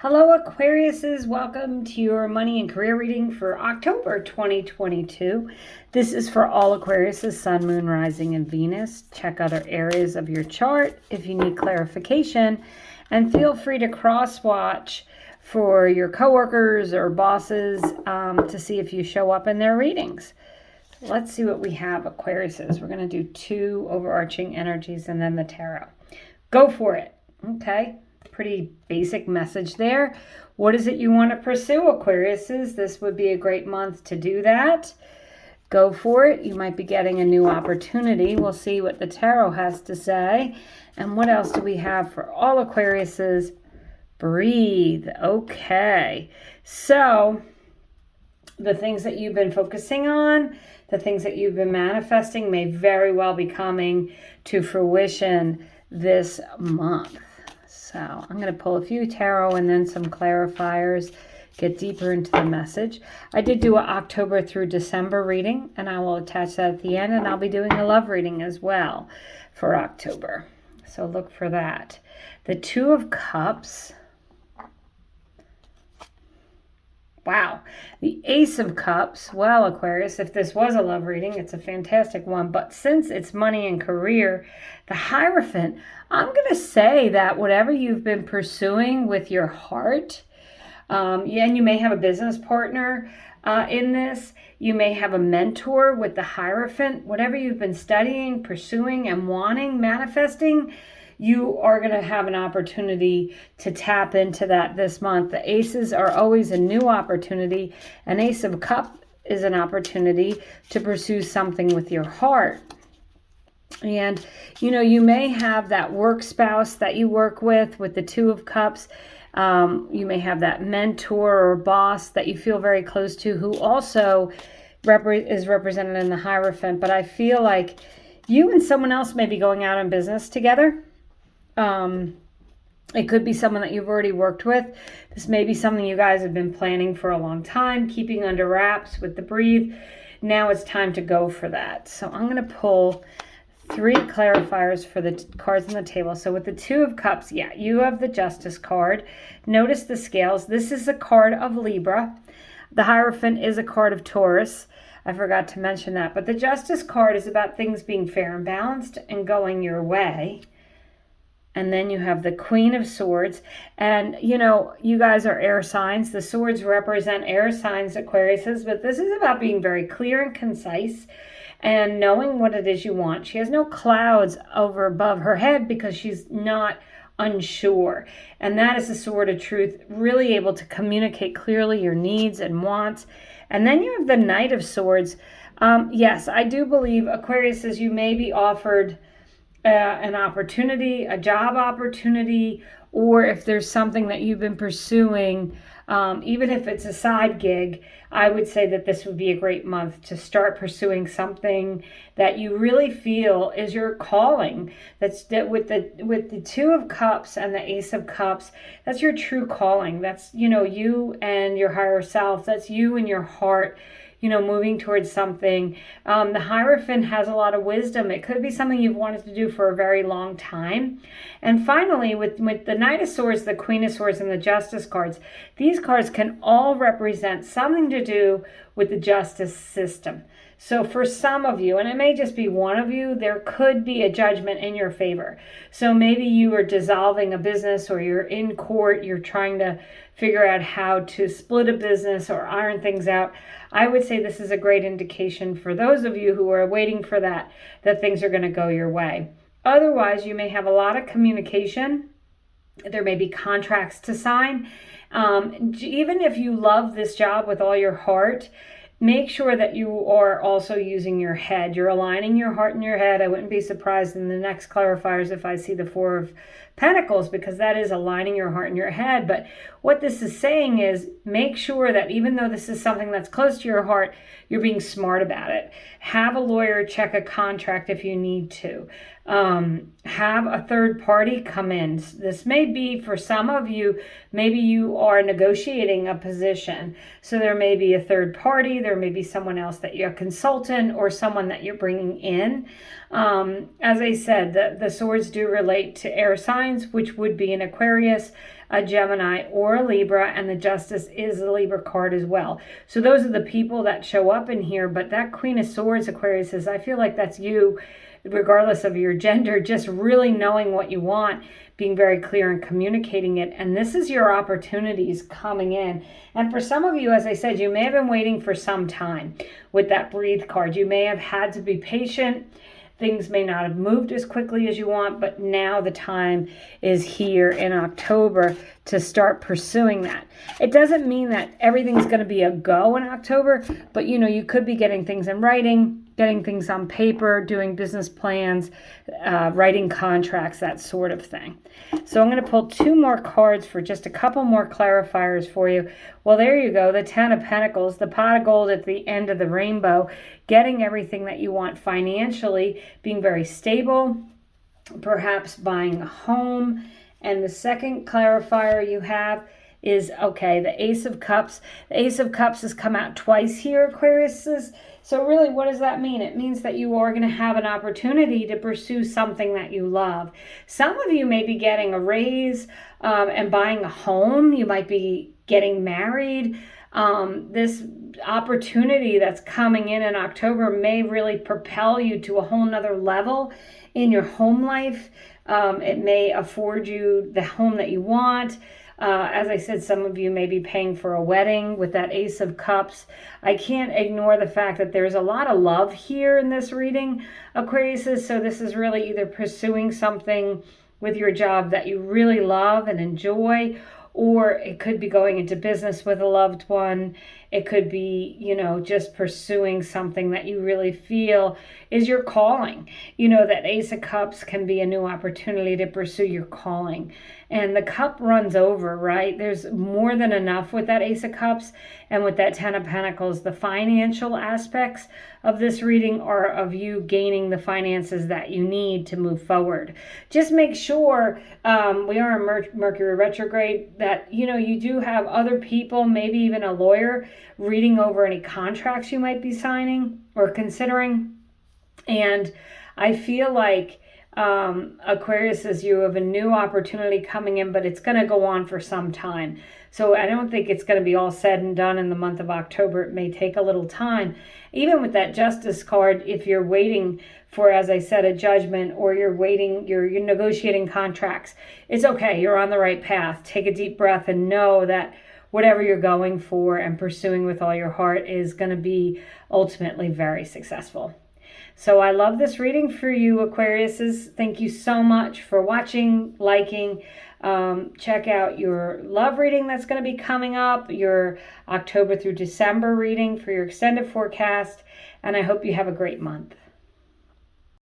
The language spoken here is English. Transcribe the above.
Hello Aquariuses, welcome to your money and career reading for October 2022. This is for all Aquariuses, Sun, Moon, Rising, and Venus. Check other areas of your chart if you need clarification, and feel free to cross-watch for your coworkers or bosses to see if you show up in their readings. Let's see what we have, Aquariuses. We're going to do two overarching energies and then the tarot. Go for it. Okay. Pretty basic message there. What is it you want to pursue, Aquariuses? This would be a great month to do that. Go for it. You might be getting a new opportunity. We'll see what the tarot has to say. And what else do we have for all Aquariuses? Breathe. Okay. So the things that you've been focusing on, the things that you've been manifesting may very well be coming to fruition this month. So I'm going to pull a few tarot and then some clarifiers, get deeper into the message. I did do an October through December reading, and I will attach that at the end, and I'll be doing a love reading as well for October. So look for that. The Two of Cups. Wow. The Ace of Cups. Well, Aquarius, if this was a love reading, it's a fantastic one. But since it's money and career, the Hierophant, I'm going to say that whatever you've been pursuing with your heart, and you may have a business partner in this. You may have a mentor with the Hierophant. Whatever you've been studying, pursuing, and wanting, manifesting, you are going to have an opportunity to tap into that this month. The aces are always a new opportunity. An Ace of Cups is an opportunity to pursue something with your heart. And, you may have that work spouse that you work with the Two of Cups. You may have that mentor or boss that you feel very close to who also is represented in the Hierophant. But I feel like you and someone else may be going out on business together. It could be someone that you've already worked with. This may be something you guys have been planning for a long time, keeping under wraps with the breathe. Now it's time to go for that. So I'm going to pull three clarifiers for the cards on the table. So with the Two of Cups, you have the Justice card. Notice the scales. This is a card of Libra. The Hierophant is a card of Taurus. I forgot to mention that. But the Justice card is about things being fair and balanced and going your way. And then you have the Queen of Swords. And, you guys are air signs. The swords represent air signs, Aquariuses. But this is about being very clear and concise and knowing what it is you want. She has no clouds over above her head because she's not unsure. And that is the sword of truth, really able to communicate clearly your needs and wants. And then you have the Knight of Swords. Yes, I do believe, Aquariuses, you may be offered an opportunity, a job opportunity, or if there's something that you've been pursuing, even if it's a side gig, I would say that this would be a great month to start pursuing something that you really feel is your calling. That with the Two of Cups and the Ace of Cups, that's your true calling. That's, you and your higher self. That's you and your heart, moving towards something. The Hierophant has a lot of wisdom. It could be something you've wanted to do for a very long time. And finally, with the Knight of Swords, the Queen of Swords, and the Justice cards, these cards can all represent something to do with the justice system. So for some of you, and it may just be one of you, there could be a judgment in your favor. So maybe you are dissolving a business, or you're in court, you're trying to figure out how to split a business or iron things out. I would say this is a great indication for those of you who are waiting for that things are going to go your way. Otherwise, you may have a lot of communication. There may be contracts to sign. Even if you love this job with all your heart, make sure that you are also using your head. You're aligning your heart and your head. I wouldn't be surprised in the next clarifiers if I see the Four of Pentacles, because that is aligning your heart and your head. But what this is saying is make sure that even though this is something that's close to your heart, you're being smart about it. Have a lawyer check a contract if you need to. Have a third party come in. This may be for some of you, maybe you are negotiating a position. So there may be a third party, there may be someone else that you're a consultant or someone that you're bringing in. As I said, the swords do relate to air signs, which would be an Aquarius, a Gemini, or a Libra, and the Justice is a Libra card as well. So those are the people that show up in here, but that Queen of Swords, Aquarius, I feel like that's you, regardless of your gender, just really knowing what you want, being very clear and communicating it. And this is your opportunities coming in. And for some of you, as I said, you may have been waiting for some time with that Breathe card. You may have had to be patient. Things may not have moved as quickly as you want, but now the time is here in October to start pursuing that. It doesn't mean that everything's going to be a go in October, but you could be getting things in writing, getting things on paper, doing business plans, writing contracts, that sort of thing. So I'm going to pull 2 more cards for just a couple more clarifiers for you. Well, there you go, the 10 of Pentacles, the pot of gold at the end of the rainbow, getting everything that you want financially, being very stable, perhaps buying a home. And the second clarifier you have is, okay, the Ace of Cups. The Ace of Cups has come out twice here, Aquarius. So really, what does that mean? It means that you are going to have an opportunity to pursue something that you love. Some of you may be getting a raise and buying a home. You might be getting married. This opportunity that's coming in October may really propel you to a whole nother level in your home life. It may afford you the home that you want. As I said, some of you may be paying for a wedding with that Ace of Cups. I can't ignore the fact that there's a lot of love here in this reading, Aquarius. So this is really either pursuing something with your job that you really love and enjoy, or it could be going into business with a loved one. It could be, just pursuing something that you really feel is your calling. That Ace of Cups can be a new opportunity to pursue your calling. And the cup runs over, right? There's more than enough with that Ace of Cups and with that 10 of Pentacles. The financial aspects of this reading are of you gaining the finances that you need to move forward. Just make sure, we are in Mercury retrograde, that, you do have other people, maybe even a lawyer, reading over any contracts you might be signing or considering. And I feel like Aquarius says you have a new opportunity coming in, but it's going to go on for some time. So I don't think it's going to be all said and done in the month of October. It may take a little time. Even with that Justice card, if you're waiting for, as I said, a judgment, or you're negotiating contracts, it's okay. You're on the right path. Take a deep breath and know that whatever you're going for and pursuing with all your heart is going to be ultimately very successful. So I love this reading for you, Aquariuses. Thank you so much for watching, liking. Check out your love reading that's going to be coming up, your October through December reading for your extended forecast, and I hope you have a great month.